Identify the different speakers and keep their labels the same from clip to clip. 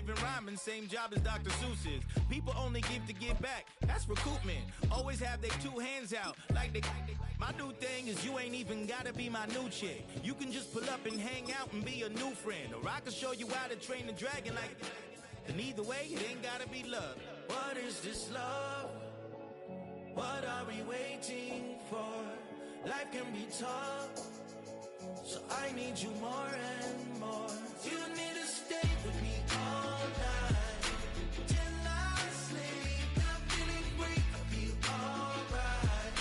Speaker 1: living rhyming, same job as Dr. Seuss's. People only give to give back, that's recoupment. Always have their two hands out, like they. My new thing is you ain't even gotta be my new chick. You can just pull up and hang out and be a new friend. Or I can show you how to train the dragon like. And either way, it ain't gotta be love. What is this love? What are we waiting for? Life can be tough, so I need you more and more. You need to stay with me all night till I sleep. I'm feeling great, I feel alright.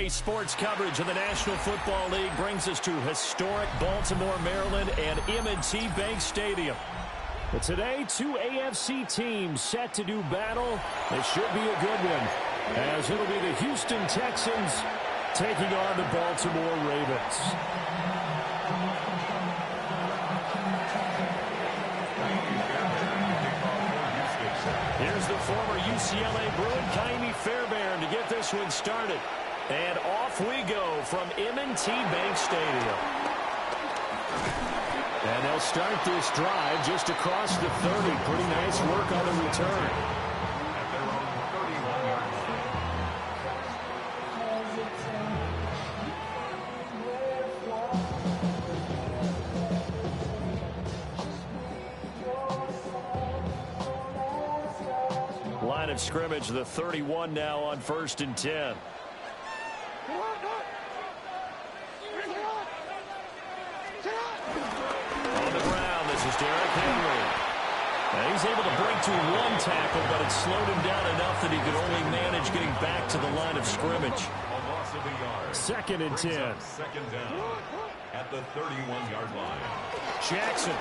Speaker 2: EA Sports coverage of the National Football League brings us to historic Baltimore, Maryland, and M&T Bank Stadium. But today, two AFC teams set to do battle. It should be a good one, as it'll be the Houston Texans taking on the Baltimore Ravens. Here's the former UCLA Bruin, Kymie Fairbairn, to get this one started. And off we go from M&T Bank Stadium. And they'll start this drive just across the 30. Pretty nice work on the return.
Speaker 3: At their own 31-yard
Speaker 2: line. Line of scrimmage, the 31 now on 1st and 10. And he's able to break to one tackle, but it slowed him down enough that he could only manage getting back to the line of scrimmage.
Speaker 3: A loss of a yard.
Speaker 2: 2nd and 10.
Speaker 3: Second down at the 31-yard line.
Speaker 2: Jackson.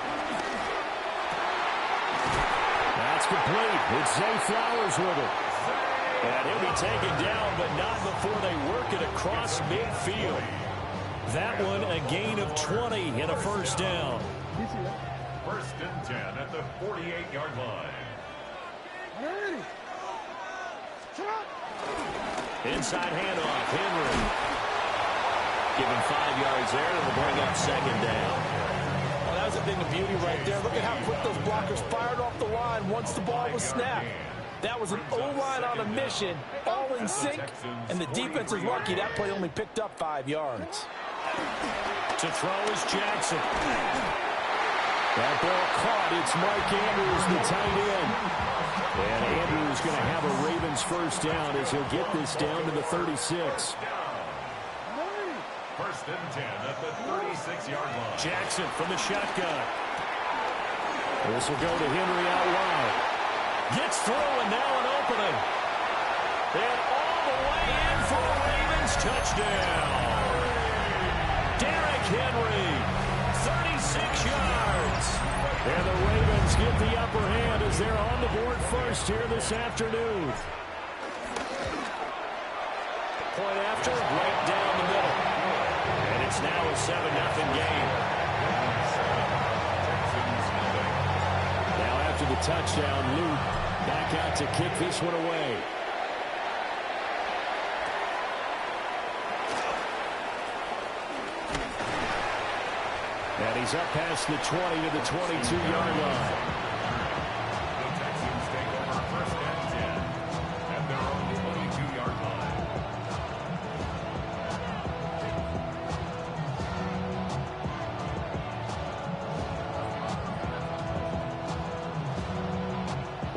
Speaker 2: That's complete. It's Zay Flowers with it. And he'll be taken down, but not before they work it across midfield. That one a gain of 20 and a first down.
Speaker 3: 1st and 10 at the 48-yard line.
Speaker 2: Inside handoff, Henry. Give him 5 yards there, and we'll bring up 2nd down.
Speaker 4: Well, that was a thing of beauty right there. Look at how quick those blockers fired off the line once the ball was snapped. That was an O-line on a mission, all in sync, and the defense is lucky that play only picked up 5 yards.
Speaker 2: To throw is Jackson. That ball caught. It's Mark Andrews, the tight end. And Andrews going to have a Ravens first down as he'll get this down to the 36.
Speaker 3: 1st and 10 at the 36-yard line.
Speaker 2: Jackson from the shotgun. This will go to Henry out wide. Gets through, and now an opening. And all the way in for a Ravens touchdown. Derrick Henry, 36 yards. And the Ravens get the upper hand as they're on the board first here this afternoon. Point after, right down the middle. And it's now a 7-0 game. Now after the touchdown, Luke back out to kick this one away. And he's up past the 20 to the 22-yard line.
Speaker 3: The Texans take over 1st and 10 at their own 22-yard line.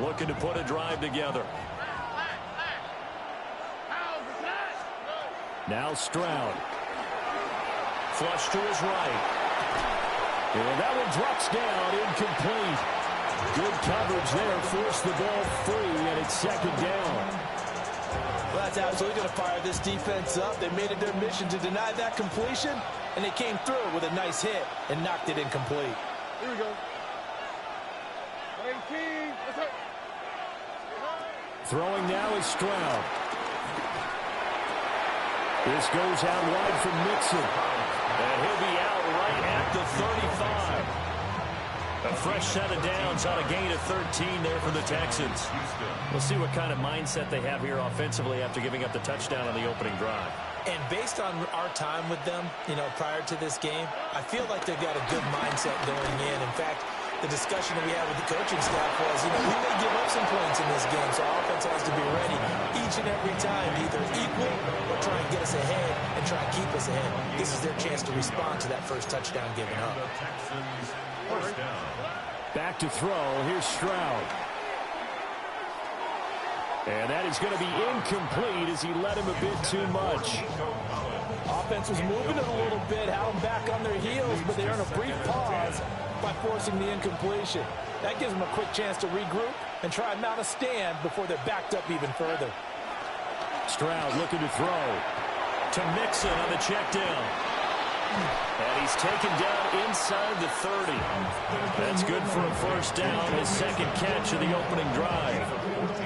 Speaker 2: Looking to put a drive together. Now Stroud. Flush to his right. And that one drops down, incomplete. Good coverage there, forced the ball free, and it's 2nd down.
Speaker 4: Well, that's absolutely going to fire this defense up. They made it their mission to deny that completion, and they came through with a nice hit and knocked it incomplete.
Speaker 5: Here we go. 18.
Speaker 2: Throwing now is Stroud. This goes out wide from Mixon. And he'll be out right at the 35. A fresh set of downs on a gain of 13 there for the Texans. We'll see what kind of mindset they have here offensively after giving up the touchdown on the opening drive.
Speaker 4: And based on our time with them, prior to this game, I feel like they've got a good mindset going in. In fact, the discussion that we had with the coaching staff was, we may give up some points in this game, so our offense has to be ready each and every time to either equal or try and get us ahead and try and keep us ahead. This is their chance to respond to that first touchdown given up.
Speaker 2: Back to throw. Here's Stroud. And that is going to be incomplete as he led him a bit too much.
Speaker 4: Offense was moving it a little bit, had them back on their heels, but they earned a brief pause by forcing the incompletion. That gives them a quick chance to regroup and try and mount a stand before they're backed up even further.
Speaker 2: Stroud looking to throw to Mixon on the check down. And he's taken down inside the 30. That's good for a first down, his second catch of the opening drive.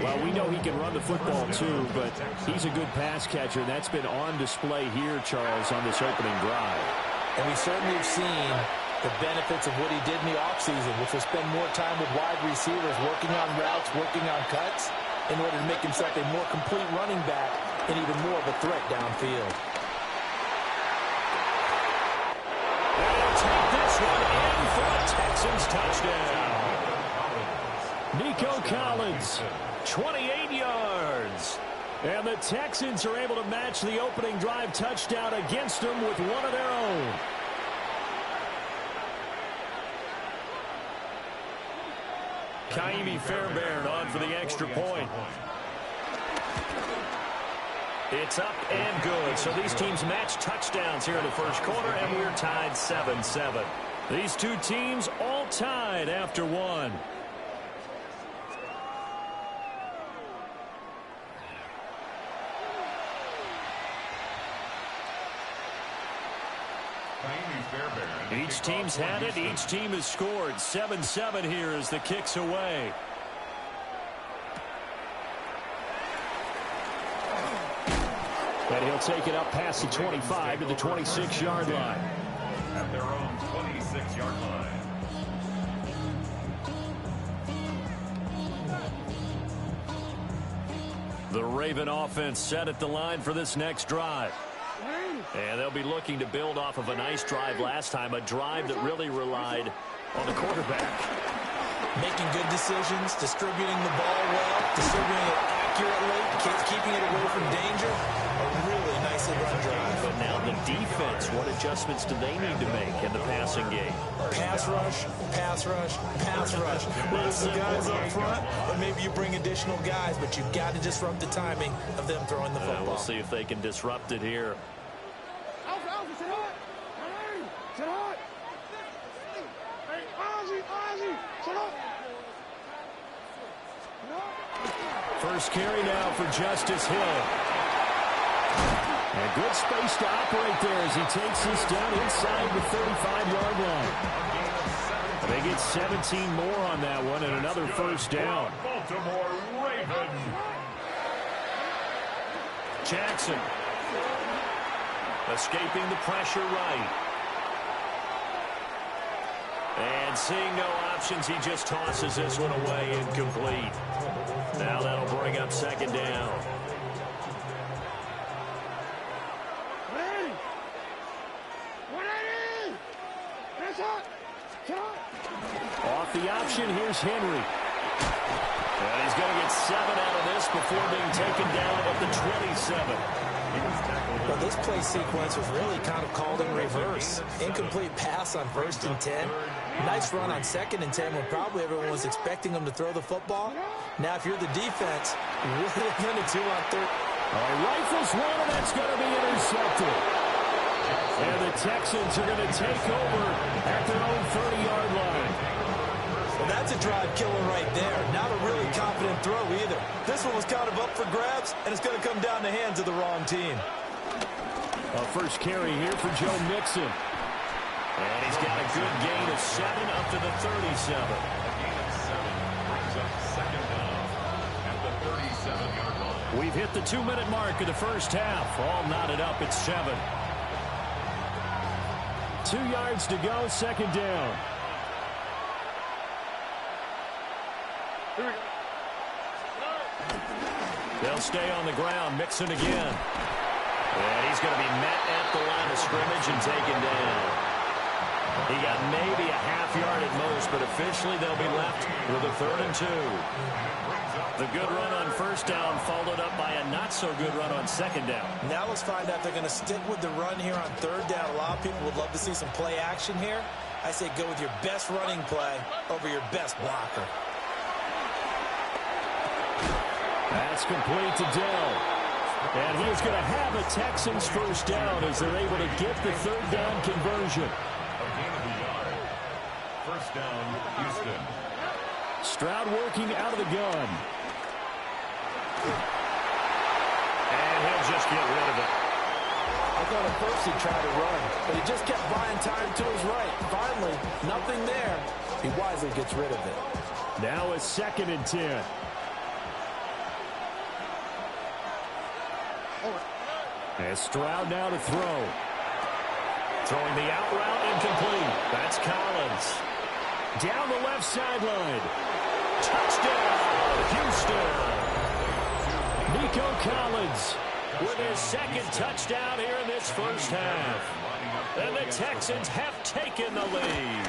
Speaker 2: Well, we know he can run the football too, but he's a good pass catcher. That's been on display here, Charles, on this opening drive.
Speaker 4: And we certainly have seen the benefits of what he did in the offseason, which was spend more time with wide receivers, working on routes, working on cuts, in order to make himself a more complete running back and even more of a threat downfield.
Speaker 2: They'll take this one in for a Texans touchdown. Nico Collins, 28 yards. And the Texans are able to match the opening drive touchdown against them with one of their own. Kaimi Fairbairn on for the extra point. It's up and good. So these teams match touchdowns here in the first quarter, and we're tied 7-7. These two teams all tied after one. Each team's had it. Each team has scored. 7-7 here as the kick's away. And he'll take it up past the 25 to the 26-yard line.
Speaker 3: At their own 26-yard line.
Speaker 2: The Raven offense set at the line for this next drive. And they'll be looking to build off of a nice drive last time, a drive that really relied on the quarterback.
Speaker 4: Making good decisions, distributing the ball well, distributing it accurately, keeping it away from danger. A really nicely run drive.
Speaker 2: But now the defense, what adjustments do they need to make in the passing game?
Speaker 4: Pass rush, pass rush, pass rush. Whether it's the guys up front or maybe you bring additional guys, but you've got to disrupt the timing of them throwing the football.
Speaker 2: We'll see if they can disrupt it here. First carry now for Justice Hill. And good space to operate there as he takes this down inside the 35-yard line. They get 17 more on that one and another first down.
Speaker 3: Baltimore Ravens.
Speaker 2: Jackson escaping the pressure right. And seeing no options, he just tosses this one away, incomplete. Now that'll bring up second down. Off the option, here's Henry. And he's going to get 7 out of this before being taken down at the 27.
Speaker 4: Well, this play sequence was really kind of called in reverse. Incomplete pass on 1st and 10. Nice run on 2nd and 10 when probably everyone was expecting him to throw the football. Now, if you're the defense, really limited 2 on 3rd.
Speaker 2: Rifles one, and that's going to be intercepted. And the Texans are going to take over at their own 30-yard line.
Speaker 4: Well, that's a drive killer right there. Not a really confident throw either. This one was kind of up for grabs, and it's going to come down the hands of the wrong team.
Speaker 2: A first carry here for Joe Mixon. And he's got a good gain of 7 up to the 37.
Speaker 3: A gain of 7 brings up second down at the 37-yard line.
Speaker 2: We've hit the 2-minute mark of the first half. All knotted up at 7. 2 yards to go, second down. They'll stay on the ground. Mixon again. And he's going to be met at the line of scrimmage and taken down. He got maybe a half yard at most, but officially they'll be left with a 3rd and 2. The good run on first down followed up by a not-so-good run on second down.
Speaker 4: Now let's find out if they're going to stick with the run here on 3rd down. A lot of people would love to see some play action here. I say go with your best running play over your best blocker.
Speaker 2: That's complete to Dell. And he is going to have a Texans first down as they're able to get the 3rd down conversion.
Speaker 3: First down, Houston.
Speaker 2: Stroud working out of the gun. And he'll just get rid of it.
Speaker 4: I thought at first he tried to run, but he just kept buying time to his right. Finally, nothing there. He wisely gets rid of it.
Speaker 2: Now a 2nd and 10. As Stroud now to throw. Throwing the out route incomplete. That's Collins. Down the left sideline. Touchdown, Houston. Nico Collins with his 2nd touchdown here in this first half. And the Texans have taken the lead.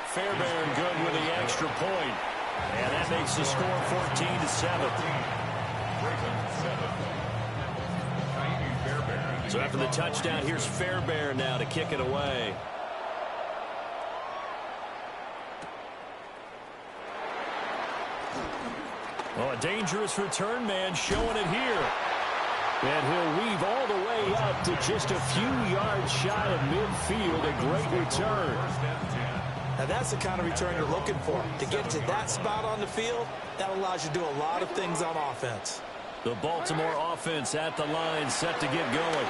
Speaker 2: Fairbairn good with the extra point. And that makes the score 14-7. So after the touchdown, here's Fairbairn now to kick it away. Oh, a dangerous return man showing it here. And he'll weave all the way up to just a few yards shy of midfield. A great return.
Speaker 4: Now that's the kind of return you're looking for. To get to that spot on the field, that allows you to do a lot of things on offense.
Speaker 2: The Baltimore offense at the line set to get going.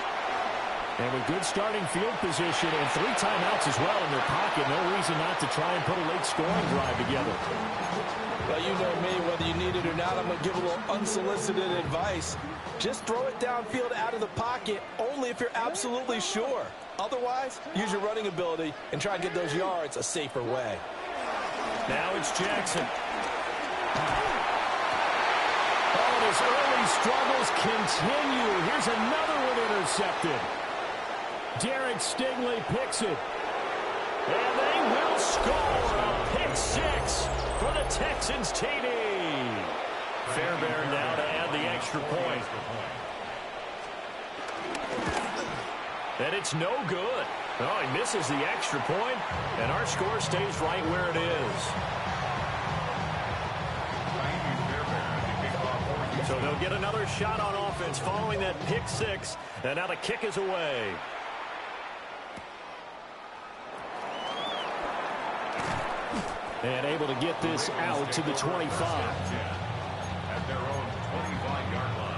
Speaker 2: And with good starting field position and 3 timeouts as well in their pocket, no reason not to try and put a late scoring drive together.
Speaker 4: Well, you know me, whether you need it or not, I'm going to give a little unsolicited advice. Just throw it downfield out of the pocket only if you're absolutely sure. Otherwise, use your running ability and try and get those yards a safer way.
Speaker 2: Now it's Jackson. Oh, and his early struggles continue. Here's another one intercepted. Derek Stingley picks it. And they will score a pick 6 for the Texans TD. Fairbairn now to add the extra point. And it's no good. Oh, he misses the extra point, and our score stays right where it is. So they'll get another shot on offense following that pick 6, and now the kick is away. And able to get this out to the 25.
Speaker 3: At their own 25-yard line.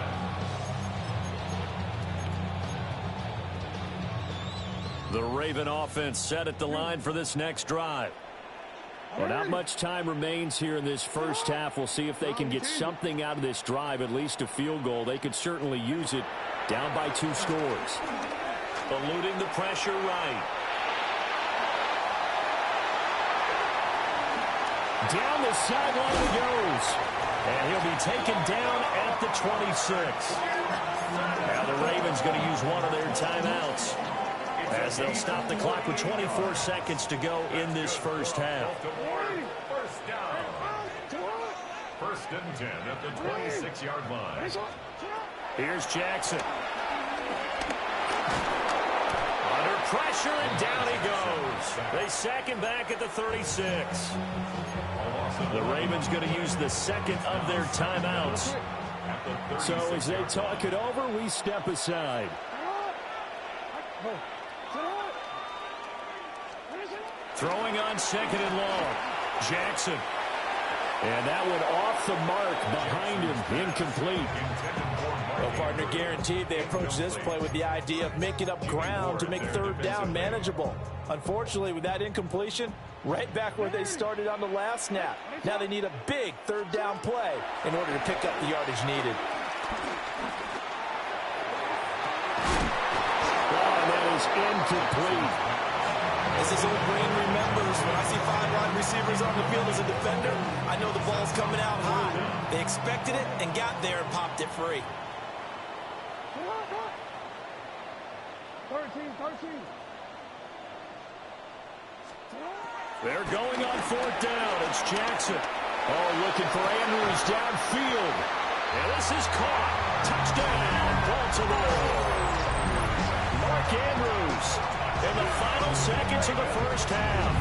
Speaker 2: The Raven offense set at the line for this next drive. Well, not much time remains here in this first half. We'll see if they can get something out of this drive, at least a field goal. They could certainly use it. Down by 2 scores. Eluding the pressure right. Down the sideline he goes. And he'll be taken down at the 26. Now the Ravens going to use one of their timeouts as they'll stop the clock with 24 seconds to go in this first half.
Speaker 3: First down. 1st and 10 at the 26-yard line.
Speaker 2: Here's Jackson. Under pressure, and down he goes. They sack him back at the 36. The Ravens going to use the 2nd of their timeouts. So as they talk it over, we step aside. Throwing on 2nd and long. Jackson. And that one off the mark behind him. Incomplete.
Speaker 4: Well, partner, guaranteed they approach this play with the idea of making up ground to make 3rd down manageable. Unfortunately, with that incompletion, right back where they started on the last snap. Now they need a big 3rd down play in order to pick up the yardage needed.
Speaker 2: Oh, that is incomplete.
Speaker 4: As this old brain remembers, when I see 5 wide receivers on the field as a defender, I know the ball's coming out high. They expected it and got there and popped it free.
Speaker 5: 13.
Speaker 2: They're going on 4th down. It's Jackson. Oh, looking for Andrews downfield. And this is caught. Touchdown, Baltimore. Mark Andrews in the final seconds of the first half.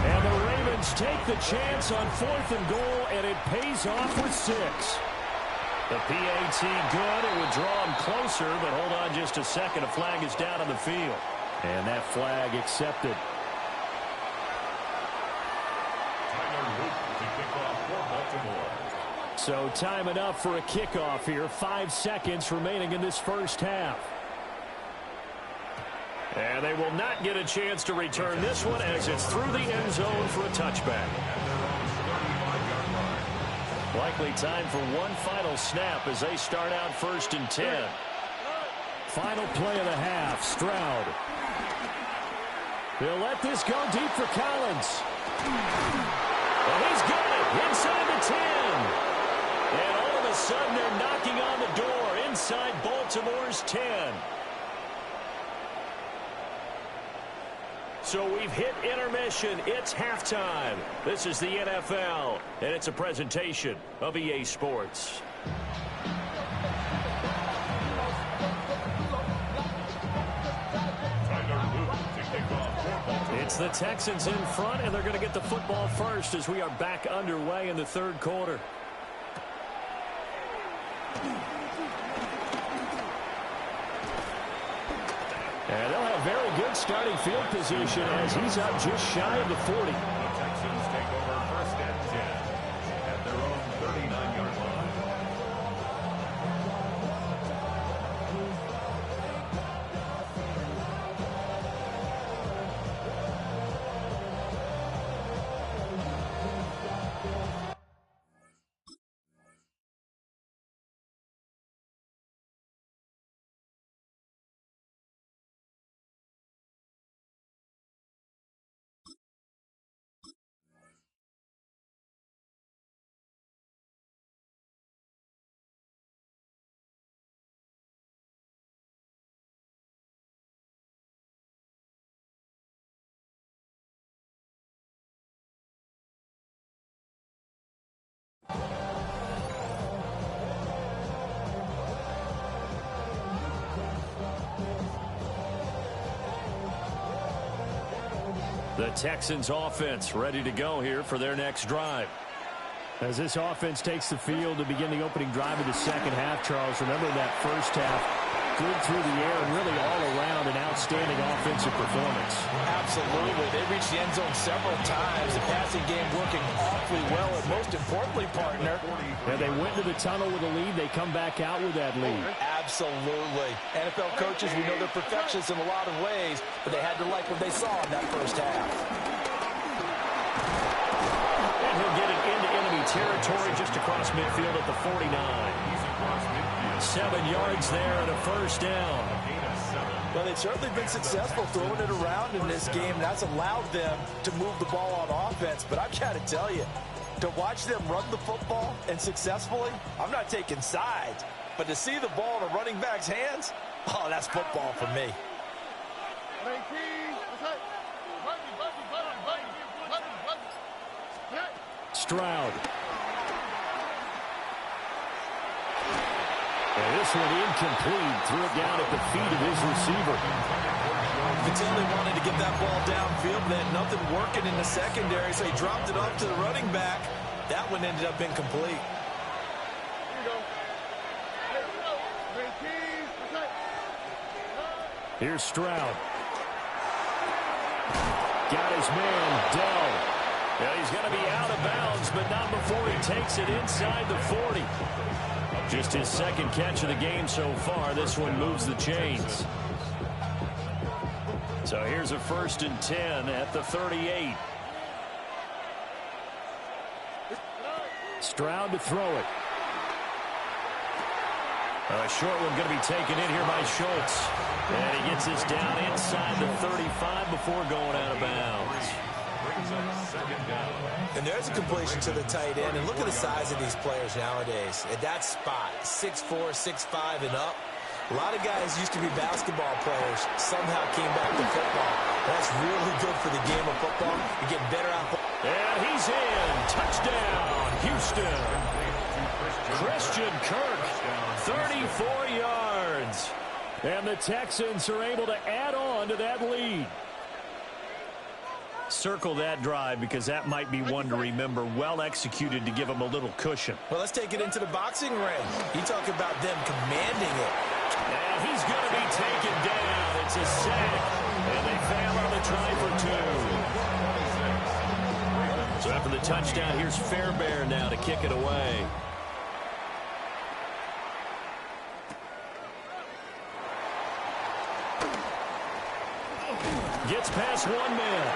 Speaker 2: And the Ravens take the chance on 4th and goal, and it pays off with 6. The PAT good. It would draw him closer, but hold on just a second. A flag is down on the field. And that flag accepted. So time enough for a kickoff here. 5 seconds remaining in this first half. And they will not get a chance to return this one as it's through the end zone for a touchback. Likely time for one final snap as they start out 1st and 10. Final play of the half, Stroud. They'll let this go deep for Collins. And he's got it inside the 10. And all of a sudden they're knocking on the door inside Baltimore's 10. So we've hit intermission. It's halftime. This is the NFL, and it's a presentation of EA Sports. It's the Texans in front, and they're going to get the football first as we are back underway in the 3rd quarter. And they'll have very good starting field position as he's up just shy of the 40.
Speaker 3: The Texans take over 1st and 10 at their own 39-yard line.
Speaker 2: The Texans offense ready to go here for their next drive. As this offense takes the field to begin the opening drive of the second half, Charles, remember that first half, good through the air and really all around an outstanding offensive performance.
Speaker 4: Absolutely. They reached the end zone several times. The passing game working awfully well, and most importantly, partner.
Speaker 2: And they went to the tunnel with a lead. They come back out with that lead.
Speaker 4: Absolutely. NFL coaches, we know they're perfectionists in a lot of ways, but they had to like what they saw in that first half.
Speaker 2: And he'll get it into enemy territory just across midfield at the 49. 7 yards there and a first down.
Speaker 4: Well, they've certainly been successful throwing it around in this game. That's allowed them to move the ball on offense. But I've got to tell you, to watch them run the football and successfully, I'm not taking sides. But to see the ball in a running back's hands, oh, that's football for me.
Speaker 2: Stroud. And this one incomplete. Threw it down at the feet of his receiver.
Speaker 4: You could tell they wanted to get that ball downfield, but they had nothing working in the secondary, so he dropped it off to the running back. That one ended up incomplete.
Speaker 2: Here's Stroud. Got his man, Dell. Yeah, he's going to be out of bounds, but not before he takes it inside the 40. Just his second catch of the game so far. This one moves the chains. So here's a 1st and 10 at the 38. Stroud to throw it. A short one going to be taken in here by Schultz. And he gets this down inside the 35 before going out of bounds.
Speaker 4: And there's a completion to the tight end. And look at the size of these players nowadays. At that spot, 6'4", 6'5", and up. A lot of guys used to be basketball players, somehow came back to football. That's really good for the game of football. You're getting better out.
Speaker 2: And he's in. Touchdown, Houston. Christian Kirk, 34 yards. And the Texans are able to add on to that lead. Circle that drive because that might be one to remember. Well executed to give them a little cushion.
Speaker 4: Well, let's take it into the boxing ring. You talk about them commanding it.
Speaker 2: And he's going to be taken down. It's a sack. And they fail on the try for 2. So after the touchdown, here's Fairbairn now to kick it away. Gets past one man.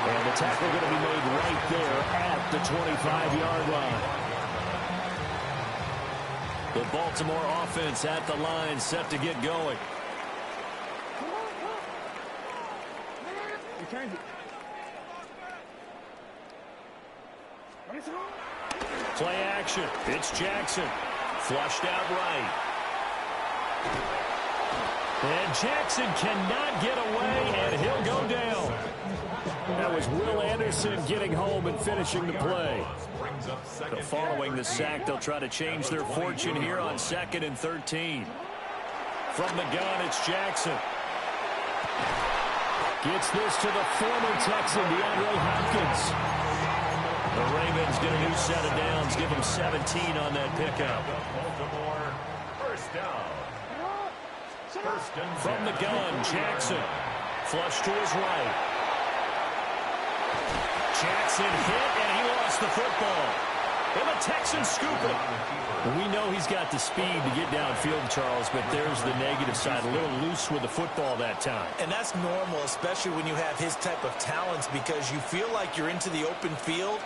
Speaker 2: And the tackle going to be made right there at the 25-yard line. The Baltimore offense at the line, set to get going. Play action. It's Jackson. Flushed out right. And Jackson cannot get away, and he'll go down. That was Will Anderson getting home and finishing the play. But following the sack, they'll try to change their fortune here on 2nd and 13. From the gun, it's Jackson. Gets this to the former Texan, DeAndre Hopkins. The Ravens get a new set of downs, give them 17 on that pickup.
Speaker 3: First down.
Speaker 2: From the gun, Jackson. Flush to his right. Jackson hit, and he lost the football. And the Texans scoop it. We know he's got the speed to get downfield, Charles, but there's the negative side. A little loose with the football that time.
Speaker 4: And that's normal, especially when you have his type of talents, because you feel like you're into the open field,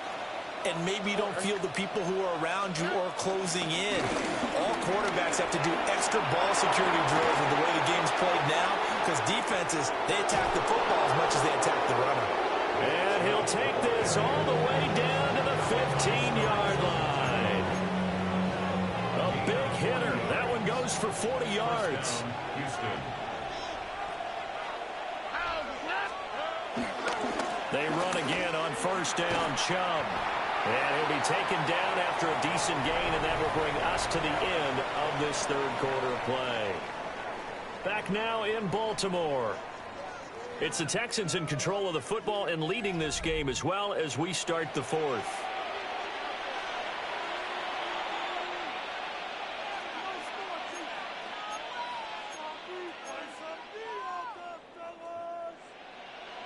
Speaker 4: and maybe you don't feel the people who are around you or closing in. All quarterbacks have to do extra ball security drills with the way the game's played now, because defenses, they attack the football as much as they attack the runner.
Speaker 2: And he'll take this all the way down to the 15-yard line. A big hitter. That one goes for 40 yards. They run again on first down, Chubb. And he'll be taken down after a decent gain, and that will bring us to the end of this third quarter of play. Back now in Baltimore. It's the Texans in control of the football and leading this game as well as we start the fourth.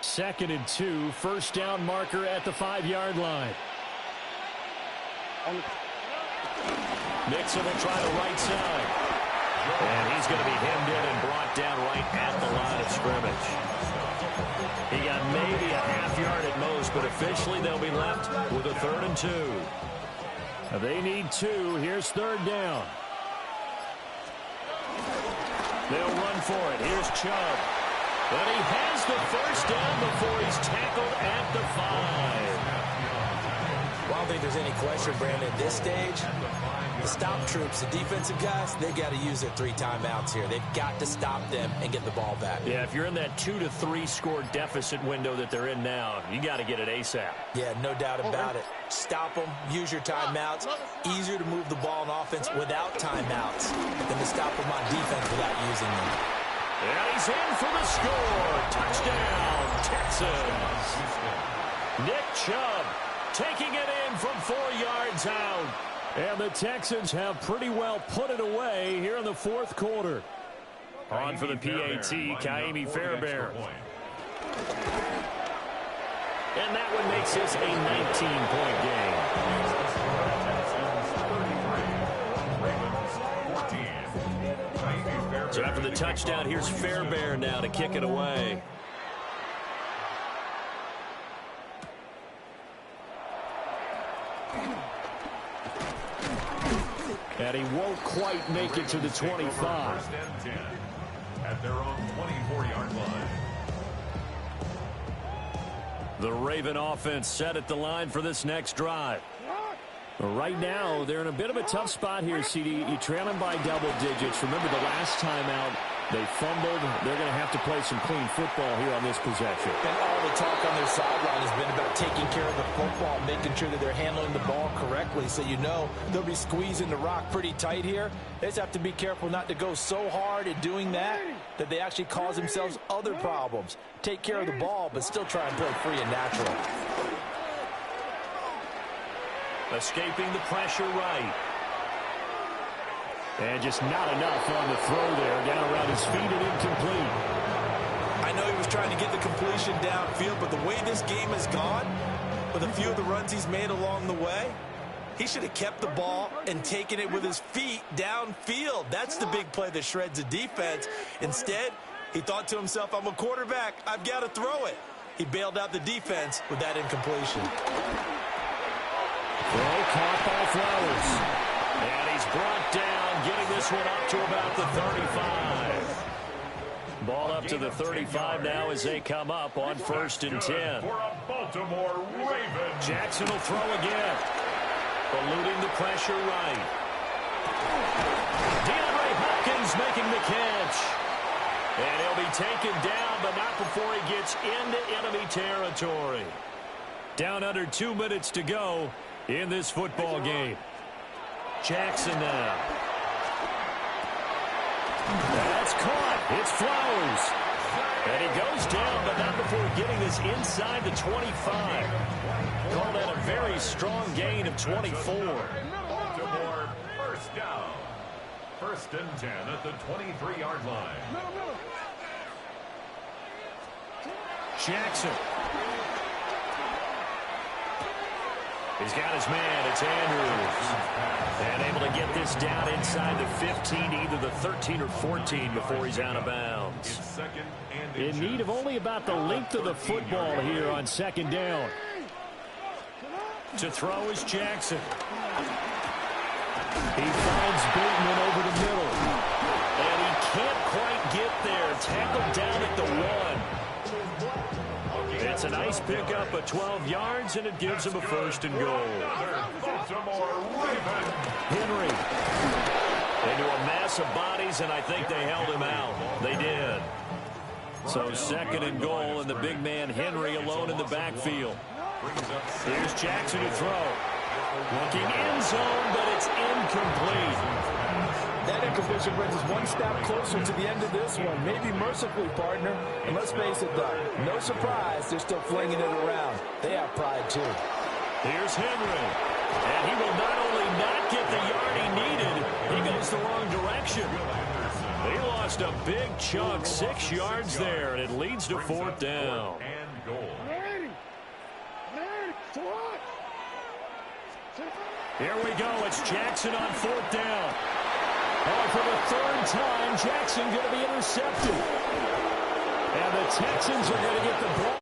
Speaker 2: Second and 2, first down marker at the 5-yard line. Mixon will try the right side. And he's going to be hemmed in and brought down right at the line of scrimmage. He got maybe a half yard at most, but officially they'll be left with a 3rd and 2. Now they need 2. Here's 3rd down. They'll run for it. Here's Chubb. And he has the first down before he's tackled at the 5.
Speaker 4: Well, I don't think there's any question, Brandon, at this stage, the stop troops, the defensive guys, they got to use their 3 timeouts here. They've got to stop them and get the ball back.
Speaker 2: Yeah, if you're in that 2 to 3 score deficit window that they're in now, you got to get it ASAP.
Speaker 4: Yeah, no doubt about it. Stop them, use your timeouts. Easier to move the ball on offense without timeouts than to stop them on defense without using them.
Speaker 2: And he's in for the score. Touchdown, Texans. Nick Chubb taking it in from 4 yards out. And the Texans have pretty well put it away here in the fourth quarter. On for the PAT, Kaimi Fairbairn. And that one makes this a 19-point game. So after the touchdown, here's Fairbairn now to kick it away. And he won't quite make it to the 25.
Speaker 3: First and 10 at their own 24-yard line.
Speaker 2: The Raven offense set at the line for this next drive. Right now, they're in a bit of a tough spot here, CD. You trail them by double digits. Remember the last time out, they fumbled. They're going to have to play some clean football here on this possession.
Speaker 4: And all the talk on their sideline has been about taking care of the football, making sure that they're handling the ball correctly. So you know they'll be squeezing the rock pretty tight here. They just have to be careful not to go so hard at doing that they actually cause themselves other problems. Take care of the ball, but still try and play free and natural.
Speaker 2: Escaping the pressure right. And just not enough on the throw there. Down around his feet and incomplete.
Speaker 4: I know he was trying to get the completion downfield, but the way this game has gone, with a few of the runs he's made along the way, he should have kept the ball and taken it with his feet downfield. That's the big play that shreds the defense. Instead, he thought to himself, I'm a quarterback. I've got to throw it. He bailed out the defense with that incompletion.
Speaker 2: Throw caught by Flowers. And he's brought down, getting this one up to about the 35. Ball up to the 35 now as they come up on 1st and 10.
Speaker 3: For a Baltimore Ravens.
Speaker 2: Jackson will throw again. Eluding the pressure right. DeAndre Hopkins making the catch. And he'll be taken down, but not before he gets into enemy territory. Down under 2 minutes to go in this football game. Jackson now. That's caught. It's Flowers. And he goes down, but not before getting this inside the 25. Called that a very strong gain of 24.
Speaker 3: Baltimore first down. 1st and 10 at the 23-yard line.
Speaker 2: Jackson. He's got his man. It's Andrews. And able to get this down inside the 15, either the 13 or 14 before he's out of bounds. In need of only about the length of the football here on 2nd down. To throw is Jackson. He finds Bateman over the middle. And he can't quite get there. Tackled down at the 1. It's a nice pickup of 12 yards, and it gives him a 1st and goal. Henry into a mass of bodies, and I think they held him out. They did. So 2nd and goal, and the big man Henry alone in the backfield. Here's Jackson to throw. Looking end zone, but it's incomplete.
Speaker 4: That incompletion brings us one step closer to the end of this one. Maybe mercifully, partner. And let's face it, though, no surprise, they're still flinging it around. They have pride, too.
Speaker 2: Here's Henry. And he will not only not get the yard he needed, he goes the wrong direction. They lost a big chunk, 6 yards there, and it leads to 4th down. Here we go. It's Jackson on 4th down. And for the 3rd time, Jackson going to be intercepted. And the Texans are going to get the ball.